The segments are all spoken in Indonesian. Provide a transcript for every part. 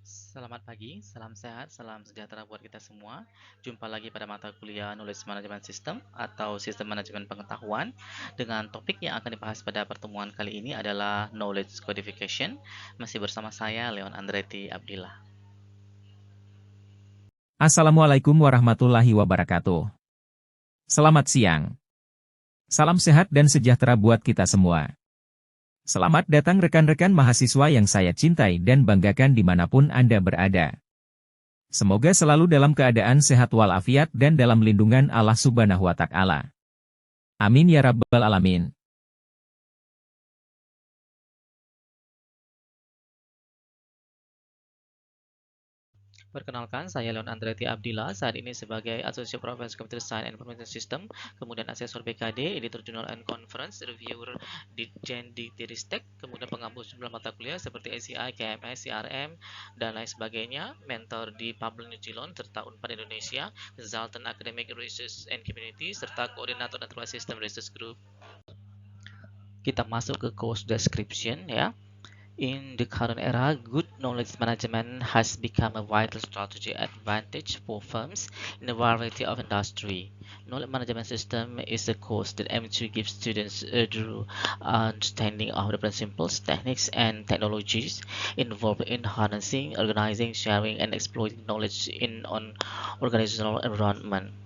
Selamat pagi, salam sehat, salam sejahtera buat kita semua. Jumpa lagi pada mata kuliah Knowledge Management System atau Sistem Manajemen Pengetahuan dengan topik yang akan dibahas pada pertemuan kali ini adalah Knowledge Codification. Masih bersama saya, Leon Andretti Abdillah. Assalamualaikum warahmatullahi wabarakatuh. Selamat siang. Salam sehat dan sejahtera buat kita semua. Selamat datang rekan-rekan mahasiswa yang saya cintai dan banggakan dimanapun Anda berada. Semoga selalu dalam keadaan sehat walafiat dan dalam lindungan Allah Subhanahu wa Ta'ala. Amin ya Rabbal 'Alamin. Perkenalkan, saya Leon Andretti Abdillah, saat ini sebagai Associate Professor Computer Science and Information System, kemudian Asesor BKD, Editor Journal and Conference, Reviewer Ditjen Diktiristek, kemudian penghapus jumlah mata kuliah seperti ACI, KMS, CRM, dan lain sebagainya, mentor di Pablo New Zealand, serta Unpad Indonesia, Consultant Academic Research and Community, serta Koordinator Natural System Research Group. Kita masuk ke course description ya. In the current era, good knowledge management has become a vital strategy advantage for firms in a variety of industry. Knowledge management system is a course that aims to give students a thorough understanding of the principles, techniques, and technologies involved in harnessing, organizing, sharing, and exploiting knowledge in an organizational environment.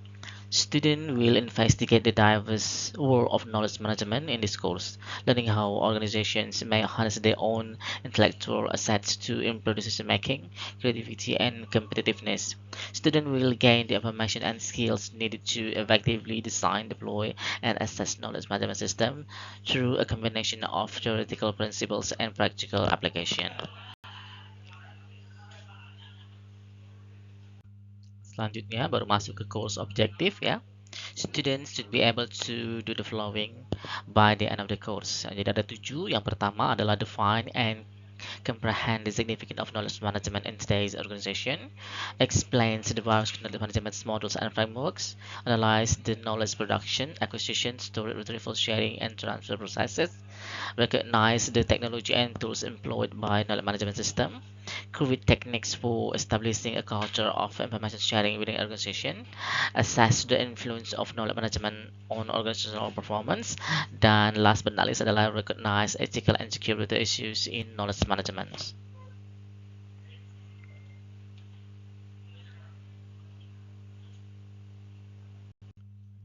Students will investigate the diverse world of knowledge management in this course, learning how organizations may harness their own intellectual assets to improve decision-making, creativity, and competitiveness. Students will gain the information and skills needed to effectively design, deploy, and assess knowledge management system through a combination of theoretical principles and practical application. Selanjutnya baru masuk ke course objective ya. Students should be able to do the following by the end of the course. Jadi ada 7. Yang pertama adalah define and comprehend the significance of knowledge management in today's organization, explains the various knowledge management models and frameworks, analyze the knowledge production, acquisition, storage, retrieval, sharing, and transfer processes, recognize the technology and tools employed by knowledge management system, create techniques for establishing a culture of information sharing within an organization, assess the influence of knowledge management on organizational performance, dan last but not least adalah recognize ethical and security issues in knowledge management.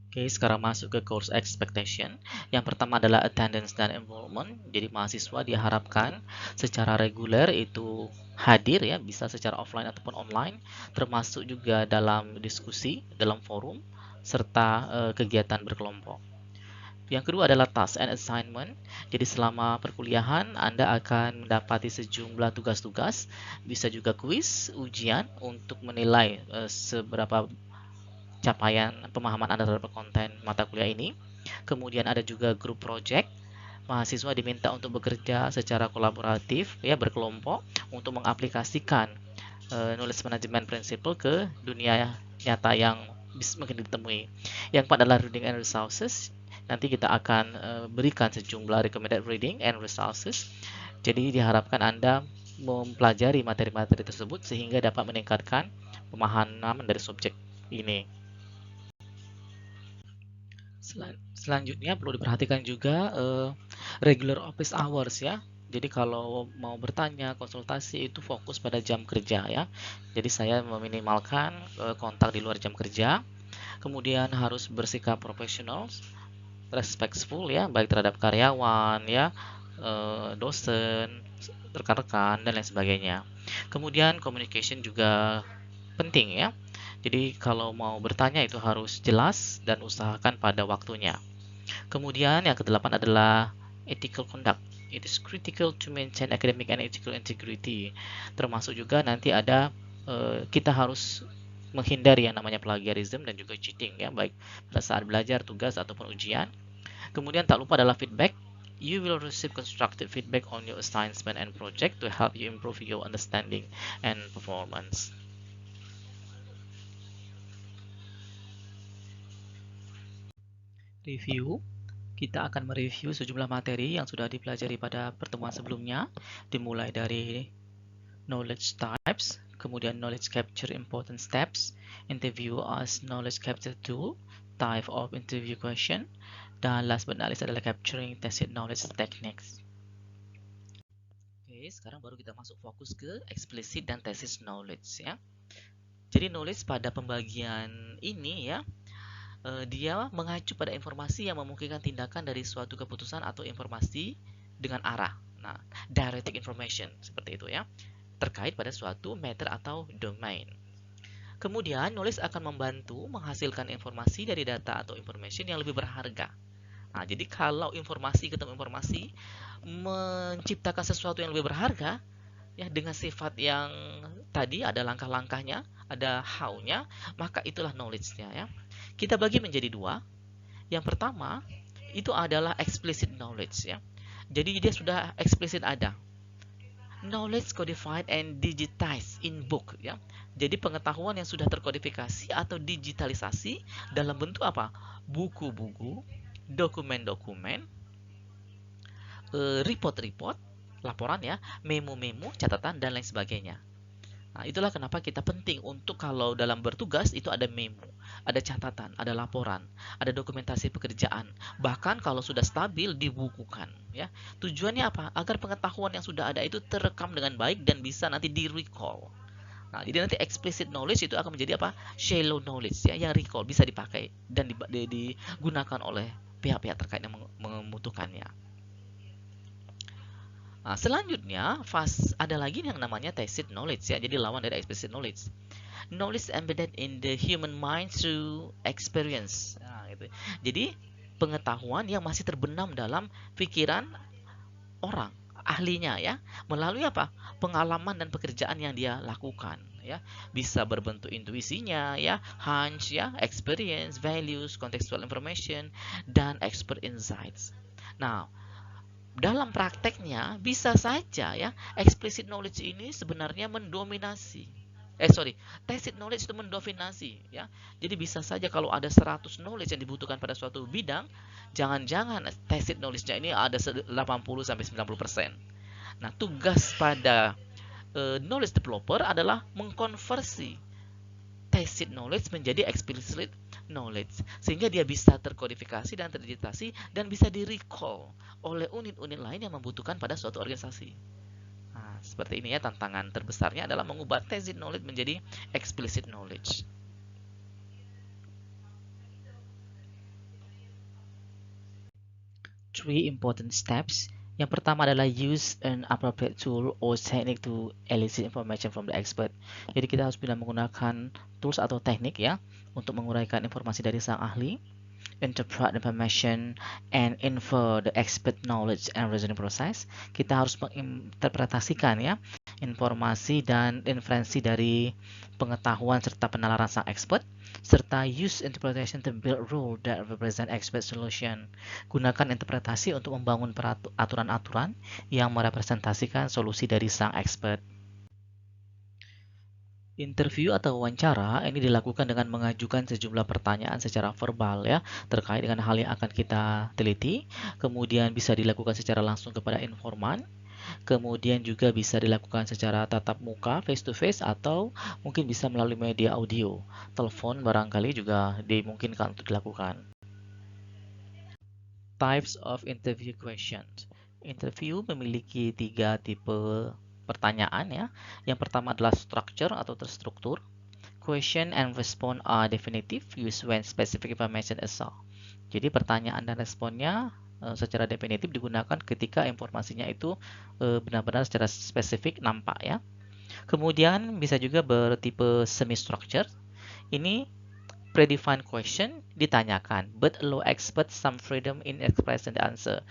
Oke, sekarang masuk ke course expectation. Yang pertama adalah attendance dan enrollment. Jadi mahasiswa diharapkan secara reguler itu hadir ya, bisa secara offline ataupun online, termasuk juga dalam diskusi, dalam forum, serta kegiatan berkelompok. Yang kedua adalah task and assignment. Jadi selama perkuliahan Anda akan mendapati sejumlah tugas-tugas, bisa juga kuis, ujian untuk menilai seberapa capaian pemahaman Anda terhadap konten mata kuliah ini. Kemudian ada juga grup project. Mahasiswa diminta untuk bekerja secara kolaboratif ya, berkelompok untuk mengaplikasikan knowledge management principle ke dunia nyata yang mungkin ditemui. Yang keempat adalah reading and resources. Nanti kita akan berikan sejumlah recommended reading and resources. Jadi diharapkan Anda mempelajari materi-materi tersebut sehingga dapat meningkatkan pemahaman dari subjek ini. Selanjutnya perlu diperhatikan juga regular office hours ya. Jadi kalau mau bertanya, konsultasi itu fokus pada jam kerja ya. Jadi saya meminimalkan kontak di luar jam kerja. Kemudian harus bersikap profesional, respectful ya, baik terhadap karyawan ya, dosen, rekan-rekan dan lain sebagainya. Kemudian communication juga penting ya. Jadi kalau mau bertanya itu harus jelas dan usahakan pada waktunya. Kemudian yang kedelapan adalah ethical conduct. It is critical to maintain academic and ethical integrity. Termasuk juga nanti ada kita harus menghindari yang namanya plagiarism dan juga cheating ya, baik pada saat belajar, tugas ataupun ujian. Kemudian tak lupa adalah feedback. You will receive constructive feedback on your assignment and project to help you improve your understanding and performance. Review. Kita akan mereview sejumlah materi yang sudah dipelajari pada pertemuan sebelumnya, dimulai dari knowledge types, kemudian knowledge capture important steps, interview as knowledge capture tool, type of interview question, dan last but not least adalah capturing tacit knowledge techniques. Oke, sekarang baru kita masuk fokus ke explicit dan tacit knowledge ya. Jadi knowledge pada pembagian ini ya, dia mengacu pada informasi yang memungkinkan tindakan dari suatu keputusan atau informasi dengan arah. Nah, directed information seperti itu ya, terkait pada suatu matter atau domain. Kemudian, knowledge akan membantu menghasilkan informasi dari data atau information yang lebih berharga. Nah, jadi kalau informasi ketemu informasi menciptakan sesuatu yang lebih berharga, ya dengan sifat yang tadi ada langkah-langkahnya, ada how-nya, maka itulah knowledge-nya ya. Kita bagi menjadi dua. Yang pertama, itu adalah explicit knowledge ya. Jadi dia sudah eksplisit ada. Knowledge codified and digitized in book ya. Jadi pengetahuan yang sudah terkodifikasi atau digitalisasi dalam bentuk apa? Buku-buku, dokumen-dokumen, report-report, laporan ya, memo-memo, catatan dan lain sebagainya. Nah, itulah kenapa kita penting untuk kalau dalam bertugas itu ada memo, ada catatan, ada laporan, ada dokumentasi pekerjaan. Bahkan kalau sudah stabil dibukukan, ya. Tujuannya apa? Agar pengetahuan yang sudah ada itu terekam dengan baik dan bisa nanti di-recall. Nah, jadi nanti explicit knowledge itu akan menjadi apa? Shallow knowledge ya, yang recall bisa dipakai dan digunakan oleh pihak-pihak terkait yang membutuhkannya. Nah, selanjutnya, ada lagi yang namanya tacit knowledge ya, jadi lawan dari explicit knowledge. Knowledge embedded in the human mind through experience. Nah, gitu. Jadi pengetahuan yang masih terbenam dalam pikiran orang, ahlinya ya, melalui apa? Pengalaman dan pekerjaan yang dia lakukan ya. Bisa berbentuk intuisinya ya, hunch ya, experience, values, contextual information, dan expert insights. Nah, dalam prakteknya bisa saja ya explicit knowledge ini sebenarnya mendominasi. Tacit knowledge itu mendominasi ya. Jadi bisa saja kalau ada 100 knowledge yang dibutuhkan pada suatu bidang, jangan-jangan tacit knowledge-nya ini ada 80 sampai 90%. Nah, tugas pada knowledge developer adalah mengkonversi tacit knowledge menjadi explicit knowledge sehingga dia bisa terkodifikasi dan terdigitasi dan bisa di-recall oleh unit-unit lain yang membutuhkan pada suatu organisasi. Nah, seperti ini ya, tantangan terbesarnya adalah mengubah tacit knowledge menjadi explicit knowledge. Three important steps. Yang pertama adalah use an appropriate tool or technique to elicit information from the expert. Jadi kita harus bisa menggunakan tools atau teknik ya untuk menguraikan informasi dari sang ahli, interpret information and infer the expert knowledge and reasoning process. Kita harus menginterpretasikan ya informasi dan inferensi dari pengetahuan serta penalaran sang expert, serta use interpretation to build rule that represent expert solution. Gunakan interpretasi untuk membangun aturan-aturan yang merepresentasikan solusi dari sang expert. Interview atau wawancara ini dilakukan dengan mengajukan sejumlah pertanyaan secara verbal ya terkait dengan hal yang akan kita teliti. Kemudian bisa dilakukan secara langsung kepada informan. Kemudian juga bisa dilakukan secara tatap muka, face to face, atau mungkin bisa melalui media audio. Telepon barangkali juga dimungkinkan untuk dilakukan. Types of interview questions. Interview memiliki 3 tipe pertanyaan ya. Yang pertama adalah structure atau terstruktur. Question and response are definitive, used when specific information is sought. Jadi pertanyaan dan responnya secara definitif digunakan ketika informasinya itu benar-benar secara spesifik nampak ya. Kemudian bisa juga bertipe semi-structured. Ini predefined question ditanyakan, but allow expert some freedom in expressing the answer.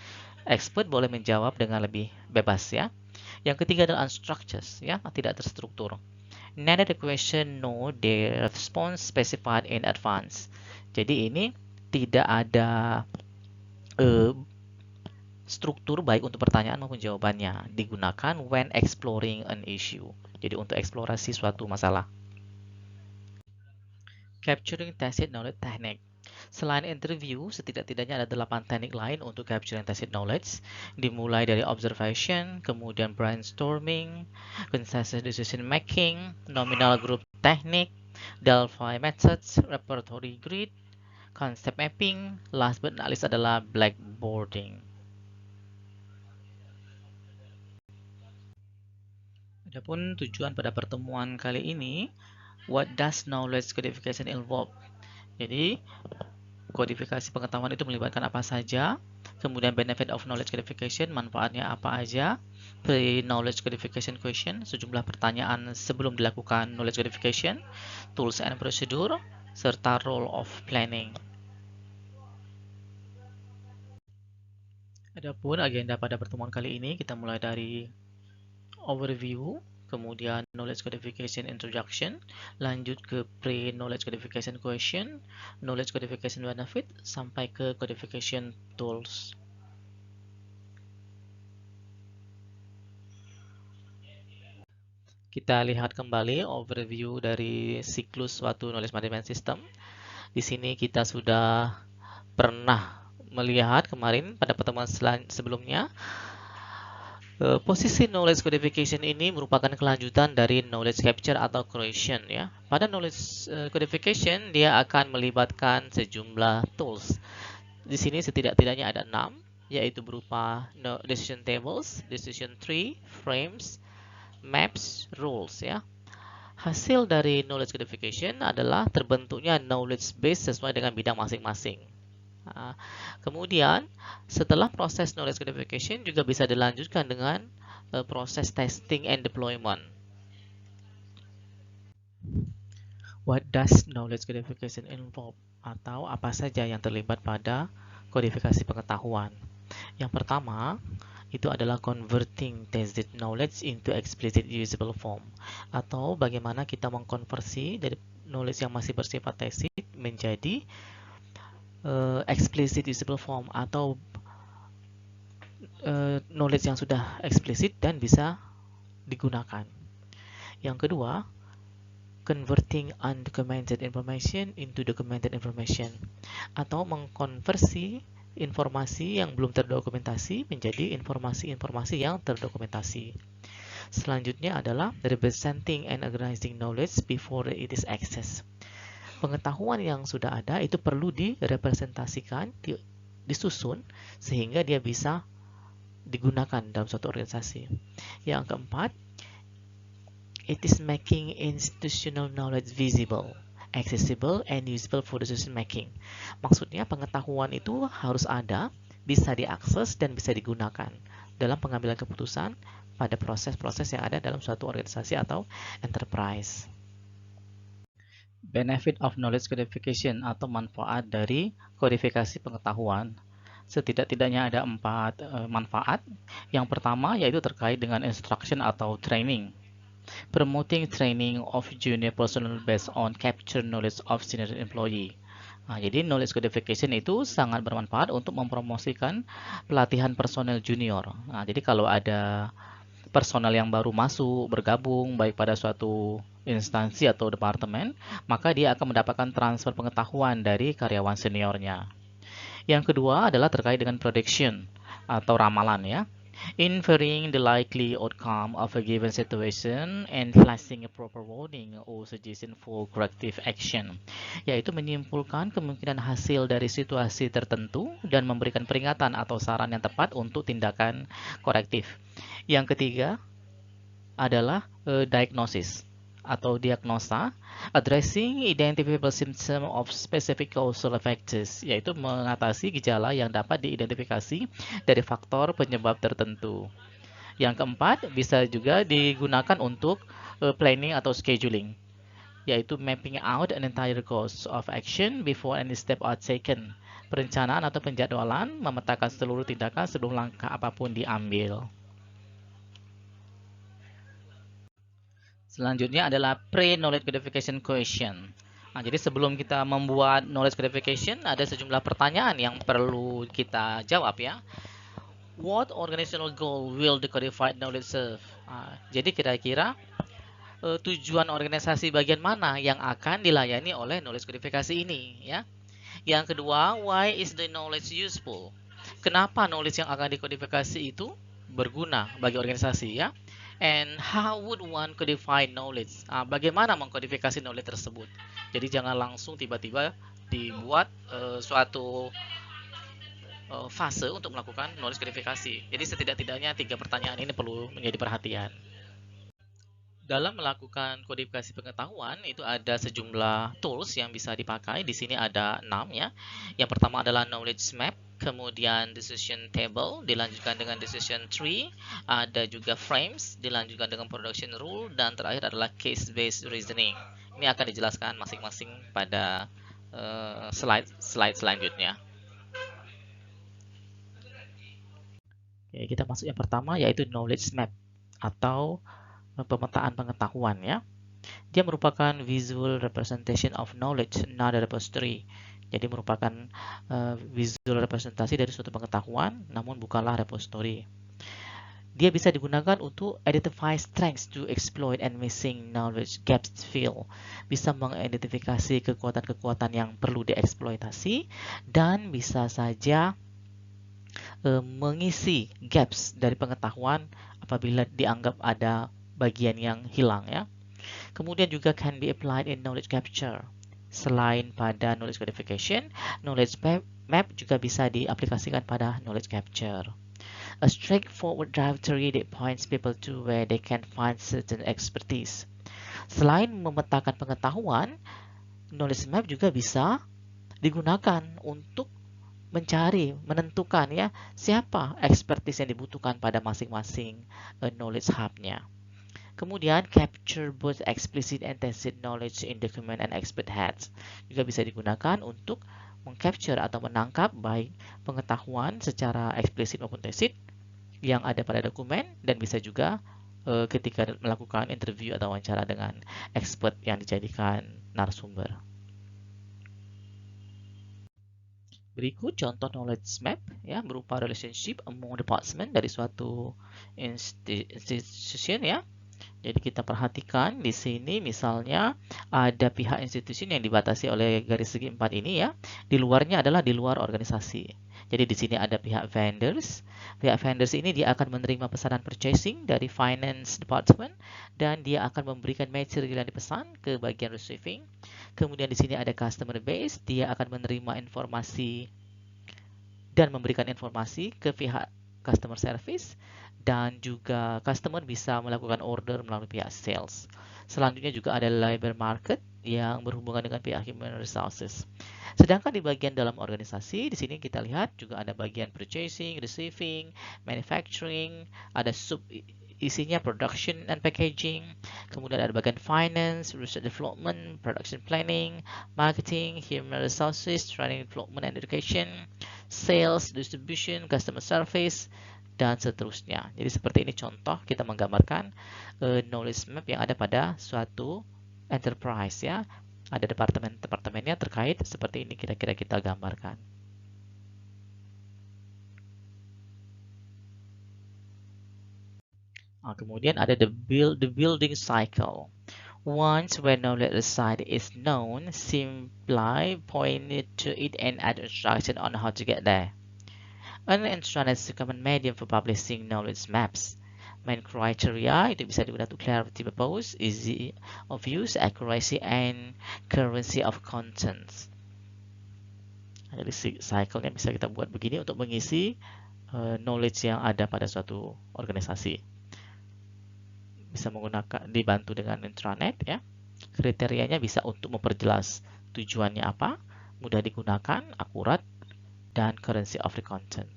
Expert boleh menjawab dengan lebih bebas ya. Yang ketiga adalah unstructured ya, tidak terstruktur. Neither the question nor the response specified in advance. Jadi ini tidak ada struktur baik untuk pertanyaan maupun jawabannya. Digunakan when exploring an issue. Jadi untuk eksplorasi suatu masalah. Capturing tacit knowledge technique. Selain interview, setidak-tidaknya ada 8 teknik lain untuk capturing tacit knowledge, dimulai dari observation, kemudian brainstorming, consensus decision making, nominal group technique, Delphi methods, repertory grid, concept mapping, last but not least adalah blackboarding. Adapun tujuan pada pertemuan kali ini, what does knowledge codification involve? Jadi, kodifikasi pengetahuan itu melibatkan apa saja, kemudian benefit of knowledge codification, manfaatnya apa aja, pre-knowledge codification question, sejumlah pertanyaan sebelum dilakukan knowledge codification, tools and procedure, serta role of planning. Adapun agenda pada pertemuan kali ini, kita mulai dari overview, kemudian knowledge codification introduction, lanjut ke pre-knowledge codification question, knowledge codification benefit, sampai ke codification tools. Kita lihat kembali overview dari siklus suatu knowledge management system. Di sini kita sudah pernah melihat kemarin pada pertemuan sebelumnya, posisi knowledge codification ini merupakan kelanjutan dari knowledge capture atau creation ya. Pada knowledge codification dia akan melibatkan sejumlah tools. Di sini setidak-tidaknya ada 6, yaitu berupa decision tables, decision tree, frames, maps, rules ya. Hasil dari knowledge codification adalah terbentuknya knowledge base sesuai dengan bidang masing-masing. Kemudian setelah proses knowledge codification juga bisa dilanjutkan dengan proses testing and deployment. What does knowledge codification involve? Atau apa saja yang terlibat pada kodifikasi pengetahuan? Yang pertama, itu adalah converting tacit knowledge into explicit usable form, atau bagaimana kita mengkonversi dari knowledge yang masih bersifat tacit menjadi explicit usable form, atau knowledge yang sudah eksplisit dan bisa digunakan. Yang kedua, converting undocumented information into documented information, atau mengkonversi informasi yang belum terdokumentasi menjadi informasi-informasi yang terdokumentasi. Selanjutnya adalah representing and organizing knowledge before it is accessed. Pengetahuan yang sudah ada itu perlu direpresentasikan, disusun sehingga dia bisa digunakan dalam suatu organisasi. Yang keempat, it is making institutional knowledge visible, accessible, and usable for decision making. Maksudnya pengetahuan itu harus ada, bisa diakses, dan bisa digunakan dalam pengambilan keputusan pada proses-proses yang ada dalam suatu organisasi atau enterprise. Benefit of knowledge codification atau manfaat dari kodifikasi pengetahuan. Setidak-tidaknya ada 4 manfaat. Yang pertama yaitu terkait dengan instruction atau training. Promoting training of junior personnel based on capture knowledge of senior employee. Nah, jadi knowledge codification itu sangat bermanfaat untuk mempromosikan pelatihan personel junior. Nah, jadi kalau ada personel yang baru masuk, bergabung, baik pada suatu instansi atau departemen, maka dia akan mendapatkan transfer pengetahuan dari karyawan seniornya. Yang kedua adalah terkait dengan prediction atau ramalan ya. Inferring the likely outcome of a given situation and flashing a proper warning or suggestion for corrective action, yaitu menyimpulkan kemungkinan hasil dari situasi tertentu dan memberikan peringatan atau saran yang tepat untuk tindakan korektif. Yang ketiga adalah diagnosis atau diagnosa, addressing identifiable symptom of specific causal factors, yaitu mengatasi gejala yang dapat diidentifikasi dari faktor penyebab tertentu. Yang keempat, bisa juga digunakan untuk planning atau scheduling, yaitu mapping out an entire course of action before any step are taken. Perencanaan atau penjadwalan memetakan seluruh tindakan sebelum langkah apapun diambil. Selanjutnya adalah pre-knowledge codification question. Nah, jadi sebelum kita membuat knowledge codification, ada sejumlah pertanyaan yang perlu kita jawab ya. What organizational goal will the codified knowledge serve? Nah, jadi kira-kira tujuan organisasi bagian mana yang akan dilayani oleh knowledge codification ini ya? Yang kedua, why is the knowledge useful? Kenapa knowledge yang akan dikodifikasi itu berguna bagi organisasi ya? And how would one codify knowledge? Bagaimana mengkodifikasi knowledge tersebut? Jadi jangan langsung tiba-tiba dibuat suatu fase untuk melakukan knowledge codifikasi. Jadi setidak-tidaknya 3 pertanyaan ini perlu menjadi perhatian. Dalam melakukan kodifikasi pengetahuan itu ada sejumlah tools yang bisa dipakai. Di sini ada 6 ya. Yang pertama adalah knowledge map, kemudian decision table, dilanjutkan dengan decision tree, ada juga frames, dilanjutkan dengan production rule, dan terakhir adalah case based reasoning. Ini akan dijelaskan masing-masing pada slide selanjutnya. Oke, kita masuk yang pertama yaitu knowledge map atau pemetaan pengetahuan ya. Dia merupakan visual representation of knowledge, not a repository. Jadi merupakan visual representasi dari suatu pengetahuan, namun bukanlah repository. Dia bisa digunakan untuk identify strengths to exploit and missing knowledge gaps fill. Bisa mengidentifikasi kekuatan-kekuatan yang perlu dieksploitasi dan bisa saja mengisi gaps dari pengetahuan apabila dianggap ada bagian yang hilang ya. Kemudian juga can be applied in knowledge capture. Selain pada knowledge codification, knowledge map juga bisa diaplikasikan pada knowledge capture. A straightforward directory that points people to where they can find certain expertise. Selain memetakan pengetahuan, knowledge map juga bisa digunakan untuk mencari, menentukan ya siapa expertise yang dibutuhkan pada masing-masing knowledge hub-nya. Kemudian capture both explicit and tacit knowledge in document and expert heads juga bisa digunakan untuk mengcapture atau menangkap baik pengetahuan secara eksplisit maupun tacit yang ada pada dokumen, dan bisa juga ketika melakukan interview atau wawancara dengan expert yang dijadikan narasumber. Berikut contoh knowledge map ya, berupa relationship among department dari suatu institution ya. Jadi kita perhatikan di sini misalnya ada pihak institusi yang dibatasi oleh garis segi 4 ini ya. Di luarnya adalah di luar organisasi. Jadi di sini ada pihak vendors. Pihak vendors ini dia akan menerima pesanan purchasing dari finance department dan dia akan memberikan material yang dipesan ke bagian receiving. Kemudian di sini ada customer base, dia akan menerima informasi dan memberikan informasi ke pihak customer service, dan juga customer bisa melakukan order melalui pihak sales. Selanjutnya juga ada labor market yang berhubungan dengan pihak human resources. Sedangkan di bagian dalam organisasi, di sini kita lihat juga ada bagian purchasing, receiving, manufacturing, ada sub isinya production and packaging, kemudian ada bagian finance, research development, production planning, marketing, human resources, training development and education, sales, distribution, customer service, dan seterusnya. Jadi seperti ini contoh kita menggambarkan knowledge map yang ada pada suatu enterprise ya. Ada departemen-departemennya terkait seperti ini kira-kira kita gambarkan. Kemudian ada the building cycle. Once where knowledge reside is known, simply point to it and add instruction on how to get there. An intranet is a common medium for publishing knowledge maps. Main criteria itu bisa digunakan untuk clarity purpose, easy of use, accuracy, and currency of contents. Jadi cycle-nya bisa kita buat begini untuk mengisi knowledge yang ada pada suatu organisasi. Bisa menggunakan dibantu dengan intranet ya. Kriterianya bisa untuk memperjelas tujuannya apa, mudah digunakan, akurat, dan currency of the content.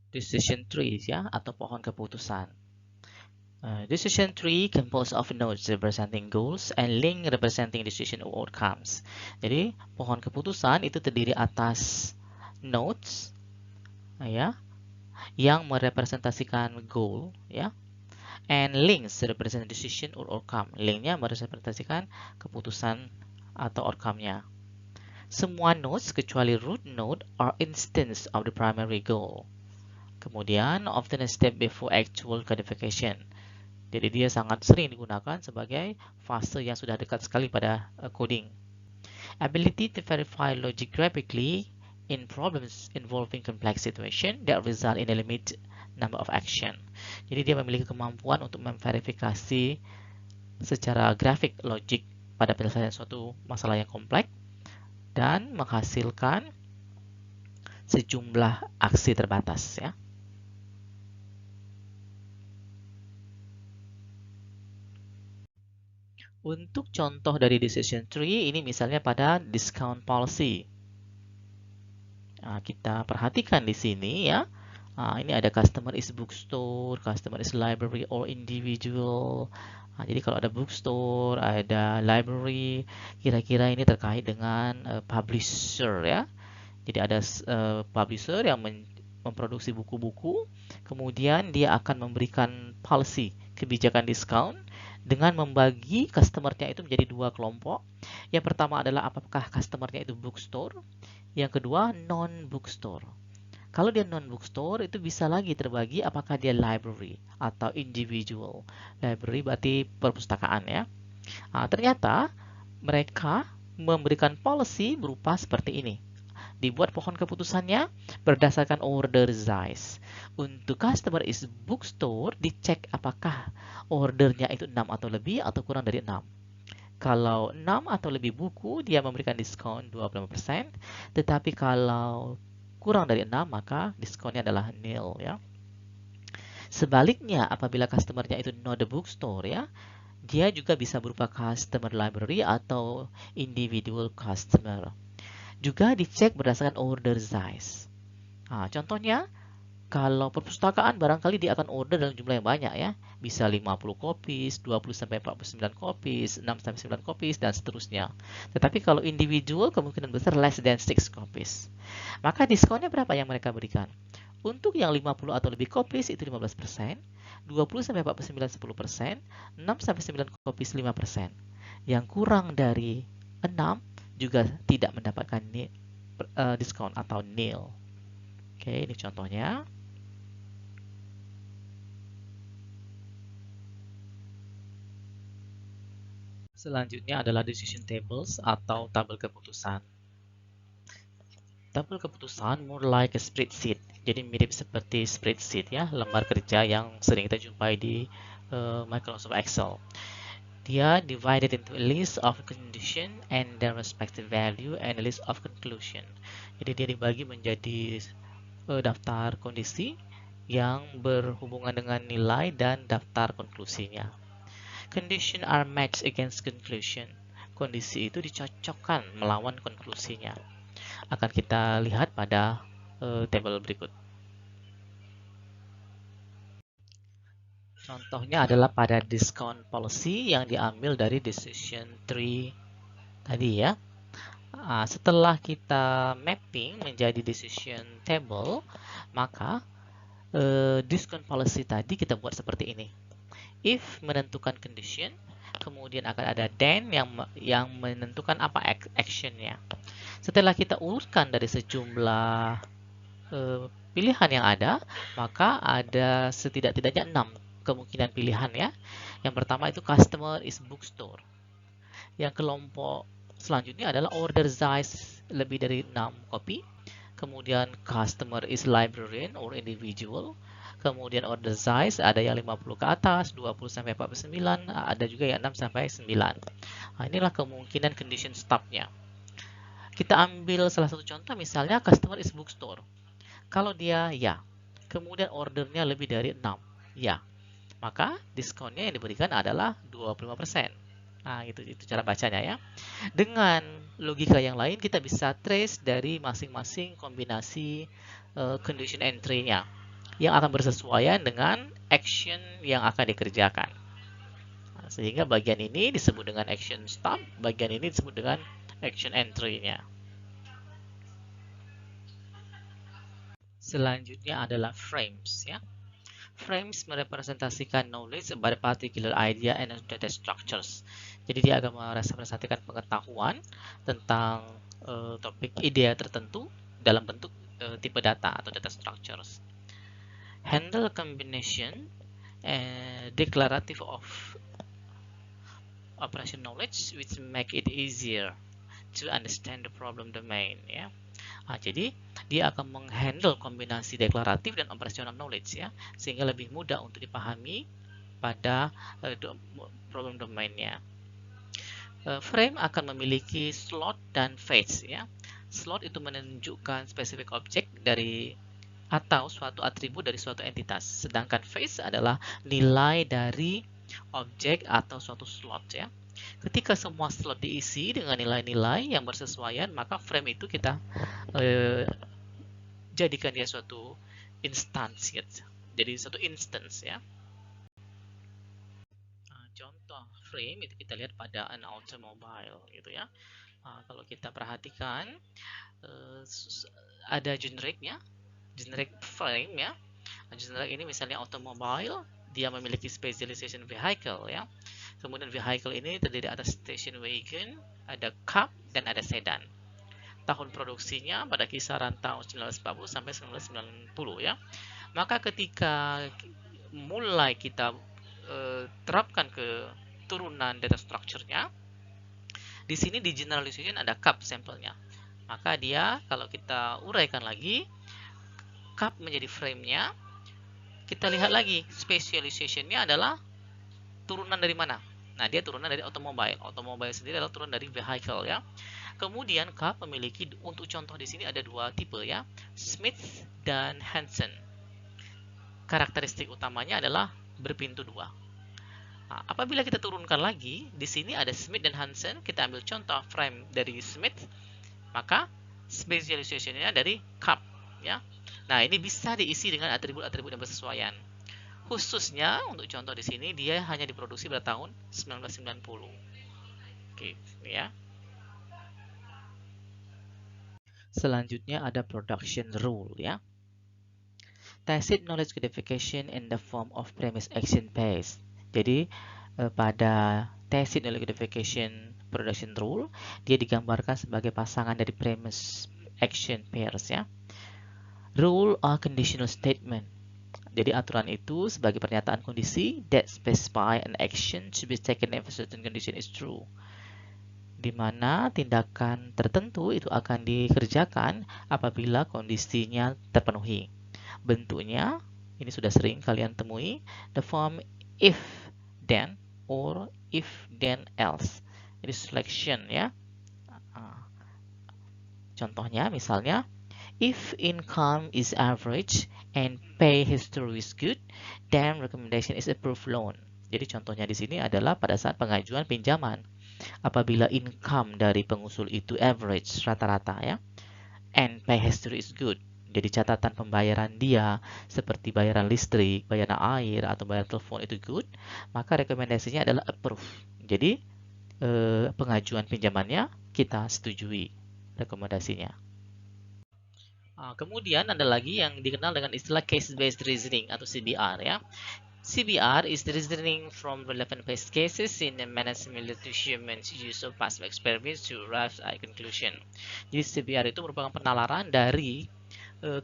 Decision trees ya, atau pohon keputusan. Decision tree composed of nodes representing goals and link representing decision or outcomes. Jadi pohon keputusan itu terdiri atas nodes ya yang merepresentasikan goal ya, and links represent decision or outcome. Linknya merepresentasikan keputusan atau outcome-nya. Semua nodes kecuali root node are instance of the primary goal. Kemudian often a step before actual codification. Jadi dia sangat sering digunakan sebagai fase yang sudah dekat sekali pada coding. Ability to verify logic graphically in problems involving complex situation that result in a limit number of action. Jadi dia memiliki kemampuan untuk memverifikasi secara grafik logik pada penyelesaian suatu masalah yang kompleks dan menghasilkan sejumlah aksi terbatas ya. Untuk contoh dari decision tree ini misalnya pada discount policy. Nah, kita perhatikan di sini ya. Nah, ini ada customer is bookstore, customer is library or individual. Nah, jadi kalau ada bookstore, ada library, kira-kira ini terkait dengan publisher ya. Jadi ada publisher yang memproduksi buku-buku, kemudian dia akan memberikan policy, kebijakan diskon dengan membagi customer-nya itu menjadi dua kelompok. Yang pertama adalah apakah customer-nya itu bookstore, yang kedua non-bookstore. Kalau dia non-bookstore itu bisa lagi terbagi apakah dia library atau individual. Library berarti perpustakaan ya. Nah, ternyata mereka memberikan policy berupa seperti ini. Dibuat pohon keputusannya berdasarkan order size. Untuk customer is bookstore, dicek apakah ordernya itu 6 atau lebih atau kurang dari 6. Kalau 6 atau lebih buku, dia memberikan diskon 25%. Tetapi kalau kurang dari 6, maka diskonnya adalah nil ya. Sebaliknya, apabila customernya itu not a bookstore ya, dia juga bisa berupa customer library atau individual customer. Juga dicek berdasarkan order size. Nah, contohnya, kalau perpustakaan barangkali dia akan order dalam jumlah yang banyak ya. Bisa 50 copies, 20-49 copies, 6-9 copies, dan seterusnya. Tetapi kalau individual kemungkinan besar less than 6 copies. Maka diskonnya berapa yang mereka berikan? Untuk yang 50 atau lebih copies itu 15%, 20-49 10%, 6-9 copies 5%. Yang kurang dari 6 juga tidak mendapatkan diskon atau nil. Oke, ini contohnya. Selanjutnya adalah decision tables atau tabel keputusan. Tabel keputusan more like a spreadsheet. Jadi mirip seperti spreadsheet ya, lembar kerja yang sering kita jumpai di Microsoft Excel. Dia divided into a list of condition and their respective value and a list of conclusion. Jadi dia dibagi menjadi daftar kondisi yang berhubungan dengan nilai dan daftar konklusinya. Condition are matched against conclusion. Kondisi itu dicocokkan melawan konklusinya. Akan kita lihat pada tabel berikut. Contohnya adalah pada discount policy yang diambil dari decision tree tadi ya. Setelah kita mapping menjadi decision table, maka discount policy tadi kita buat seperti ini. If menentukan condition, kemudian akan ada then yang menentukan apa actionnya. Setelah kita urutkan dari sejumlah pilihan yang ada, maka ada setidak-tidaknya 6 kemungkinan pilihan ya. Yang pertama itu customer is bookstore. Yang kelompok selanjutnya adalah order size lebih dari 6 kopi. Kemudian customer is librarian or individual. Kemudian order size ada yang 50 ke atas, 20 sampai 49, ada juga yang 6 sampai 9. Nah, inilah kemungkinan condition stopnya. Kita ambil salah satu contoh misalnya customer is bookstore. Kalau dia ya, kemudian ordernya lebih dari 6, ya, maka diskonnya yang diberikan adalah 25%. Nah, itu cara bacanya ya. Dengan logika yang lain, kita bisa trace dari masing-masing kombinasi condition entry-nya yang akan bersesuaian dengan action yang akan dikerjakan. Nah, sehingga bagian ini disebut dengan action stop, bagian ini disebut dengan action entry-nya. Selanjutnya adalah frames ya. Frames merepresentasikan knowledge about a particular idea and data structures. Jadi dia akan merepresentasikan pengetahuan tentang topik ide tertentu dalam bentuk tipe data atau data structures. Handle combination declarative of operation knowledge which make it easier to understand the problem domain ya. Jadi dia akan menghandle kombinasi deklaratif dan operasional knowledge ya, sehingga lebih mudah untuk dipahami pada problem domainnya. Frame akan memiliki slot dan phase ya. Slot itu menunjukkan spesifik objek dari atau suatu atribut dari suatu entitas, sedangkan phase adalah nilai dari objek atau suatu slot ya. Ketika semua slot diisi dengan nilai-nilai yang bersesuaian, maka frame itu kita jadikan dia suatu instance ya. Jadi suatu instance ya. Contoh frame itu kita lihat pada an automobile gitu ya. Kalau kita perhatikan ada generiknya, generic frame ya. Generic ini misalnya automobile, dia memiliki specialization vehicle ya. Kemudian vehicle ini terdiri atas station wagon, ada cab, dan ada sedan. Tahun produksinya pada kisaran tahun 1940 sampai 1990 ya. Maka ketika mulai kita terapkan ke turunan data structure-nya, di sini di generalization ada cab sampelnya. Maka dia kalau kita uraikan lagi, cab menjadi frame-nya, kita lihat lagi specialization-nya adalah turunan dari mana? Nah, dia turunan dari automobile. Automobile sendiri adalah turunan dari vehicle ya. Kemudian cab memiliki, untuk contoh di sini ada dua tipe ya, Smith dan Hansen. Karakteristik utamanya adalah berpintu dua. Nah, apabila kita turunkan lagi, di sini ada Smith dan Hansen, kita ambil contoh frame dari Smith, maka specialization-nya dari cab ya. Nah, ini bisa diisi dengan atribut-atribut yang bersesuaian. Khususnya untuk contoh di sini dia hanya diproduksi pada tahun 1990. Oke, ini ya. Selanjutnya ada production rule ya. Tacit knowledge codification in the form of premise action pairs. Jadi pada tacit knowledge codification production rule dia digambarkan sebagai pasangan dari premise action pairs ya. Rule are conditional statement. Jadi aturan itu sebagai pernyataan kondisi that specify an action to be taken if a certain condition is true. Di mana tindakan tertentu itu akan dikerjakan apabila kondisinya terpenuhi. Bentuknya ini sudah sering kalian temui, the form if then or if then else. Jadi selection ya. Contohnya misalnya if income is average and pay history is good, then recommendation is approved loan. Jadi contohnya di sini adalah pada saat pengajuan pinjaman. Apabila income dari pengusul itu average, rata-rata ya, and pay history is good. Jadi catatan pembayaran dia seperti bayaran listrik, bayaran air, atau bayaran telepon itu good, maka rekomendasinya adalah approve. Jadi pengajuan pinjamannya kita setujui rekomendasinya. Kemudian ada lagi yang dikenal dengan istilah case-based reasoning atau CBR ya. CBR is the reasoning from relevant past cases in a manner similar to human use of past experience to arrive at a conclusion. Jadi CBR itu merupakan penalaran dari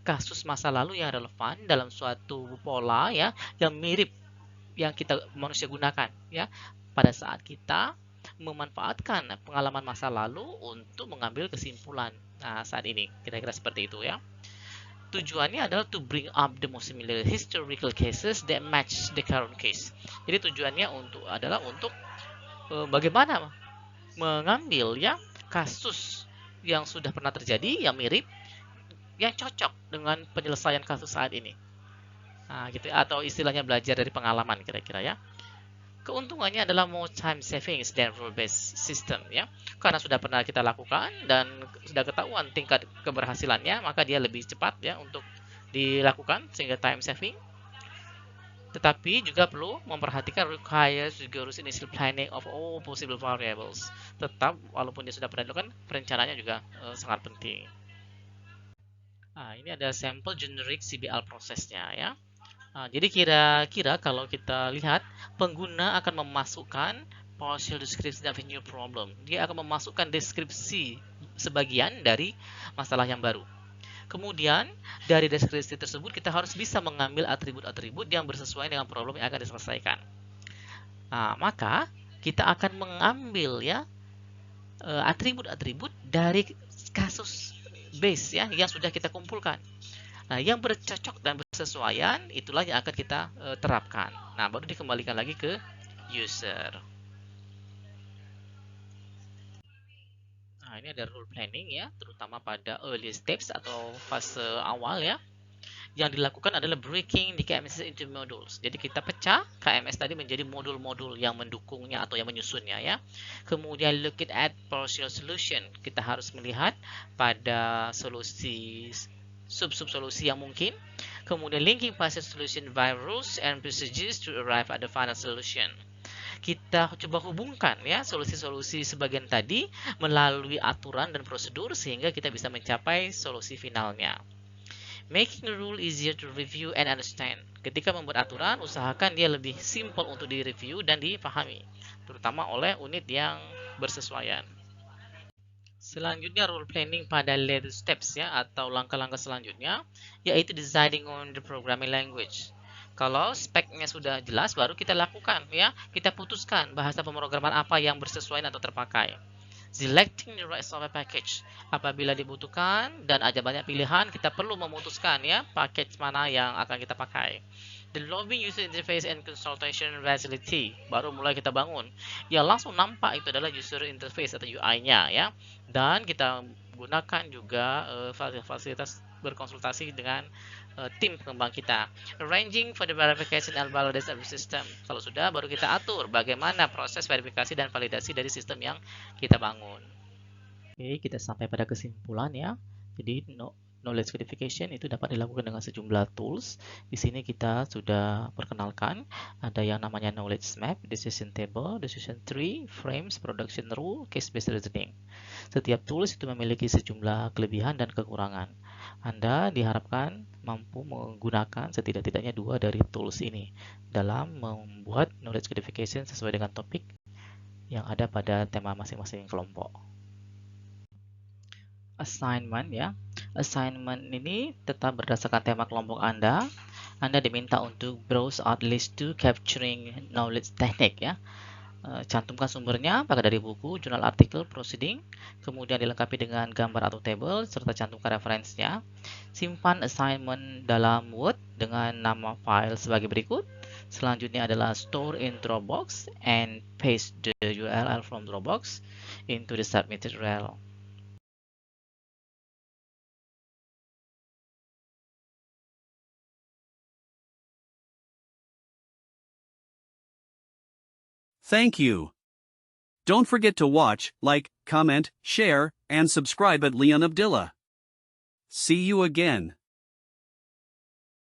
kasus masa lalu yang relevan dalam suatu pola ya yang mirip yang kita manusia gunakan ya pada saat kita memanfaatkan pengalaman masa lalu untuk mengambil kesimpulan. Nah, saat ini kira-kira seperti itu ya. Tujuannya adalah to bring up the most similar historical cases that match the current case. Jadi tujuannya adalah untuk bagaimana mengambil ya kasus yang sudah pernah terjadi yang mirip yang cocok dengan penyelesaian kasus saat ini. Nah, gitu atau istilahnya belajar dari pengalaman kira-kira ya. Keuntungannya adalah more time savings than rule-based system ya. Karena sudah pernah kita lakukan dan sudah ketahuan tingkat keberhasilannya, maka dia lebih cepat ya untuk dilakukan sehingga time saving. Tetapi juga perlu memperhatikan requires rigorous initial planning of all possible variables. Tetap walaupun dia sudah pernah dilakukan, perencanaannya juga sangat penting. Nah, ini ada sampel generic CBR prosesnya ya. Jadi kira-kira kalau kita lihat, pengguna akan memasukkan partial description of a new problem. Dia akan memasukkan deskripsi sebagian dari masalah yang baru. Kemudian, dari deskripsi tersebut kita harus bisa mengambil atribut-atribut yang bersesuaian dengan problem yang akan diselesaikan. Maka kita akan mengambil ya atribut-atribut dari kasus base ya yang sudah kita kumpulkan. Nah, yang bercocok dan bersesuaian itulah yang akan kita terapkan. Nah, baru dikembalikan lagi ke user. Nah, ini ada rule planning ya, terutama pada early steps atau fase awal ya. Yang dilakukan adalah breaking the KMS into modules. Jadi kita pecah KMS tadi menjadi modul-modul yang mendukungnya atau yang menyusunnya ya. Kemudian looking at partial solution. Kita harus melihat pada solusi sub-sub solusi yang mungkin. Kemudian linking partial solution via rules and procedures to arrive at the final solution. Kita coba hubungkan ya solusi-solusi sebagian tadi melalui aturan dan prosedur sehingga kita bisa mencapai solusi finalnya. Making the rule easier to review and understand. Ketika membuat aturan, usahakan dia lebih simple untuk direview dan dipahami, terutama oleh unit yang bersesuaian. Selanjutnya rule planning pada later steps ya atau langkah-langkah selanjutnya yaitu deciding on the programming language. Kalau speknya sudah jelas baru kita lakukan ya, kita putuskan bahasa pemrograman apa yang bersesuaian atau terpakai. Selecting the right software package. Apabila dibutuhkan dan ada banyak pilihan, kita perlu memutuskan ya package mana yang akan kita pakai. Developing user interface and consultation facility. Baru mulai kita bangun. Ya langsung nampak itu adalah user interface atau UI-nya ya. Dan kita gunakan juga fasilitas berkonsultasi dengan tim pengembang kita. Arranging for the verification and validation of the system. Kalau sudah, baru kita atur bagaimana proses verifikasi dan validasi dari sistem yang kita bangun. Oke, kita sampai pada kesimpulan ya. Jadi knowledge verification itu dapat dilakukan dengan sejumlah tools. Di sini kita sudah perkenalkan ada yang namanya knowledge map, decision table, decision tree, frames, production rule, case-based reasoning. Setiap tools itu memiliki sejumlah kelebihan dan kekurangan. Anda diharapkan mampu menggunakan setidak-tidaknya 2 dari tools ini dalam membuat knowledge verification sesuai dengan topik yang ada pada tema masing-masing kelompok. Assignment ya. Assignment ini tetap berdasarkan tema kelompok Anda. Anda diminta untuk browse out list to capturing knowledge technique ya. Cantumkan sumbernya pakai dari buku, jurnal artikel, proceeding, kemudian dilengkapi dengan gambar atau table, serta cantumkan referensinya. Simpan assignment dalam Word dengan nama file sebagai berikut. Selanjutnya adalah store in Dropbox and paste the URL from Dropbox into the submitted URL. Thank you. Don't forget to watch, like, comment, share, and subscribe at Leon Abdillah. See you again.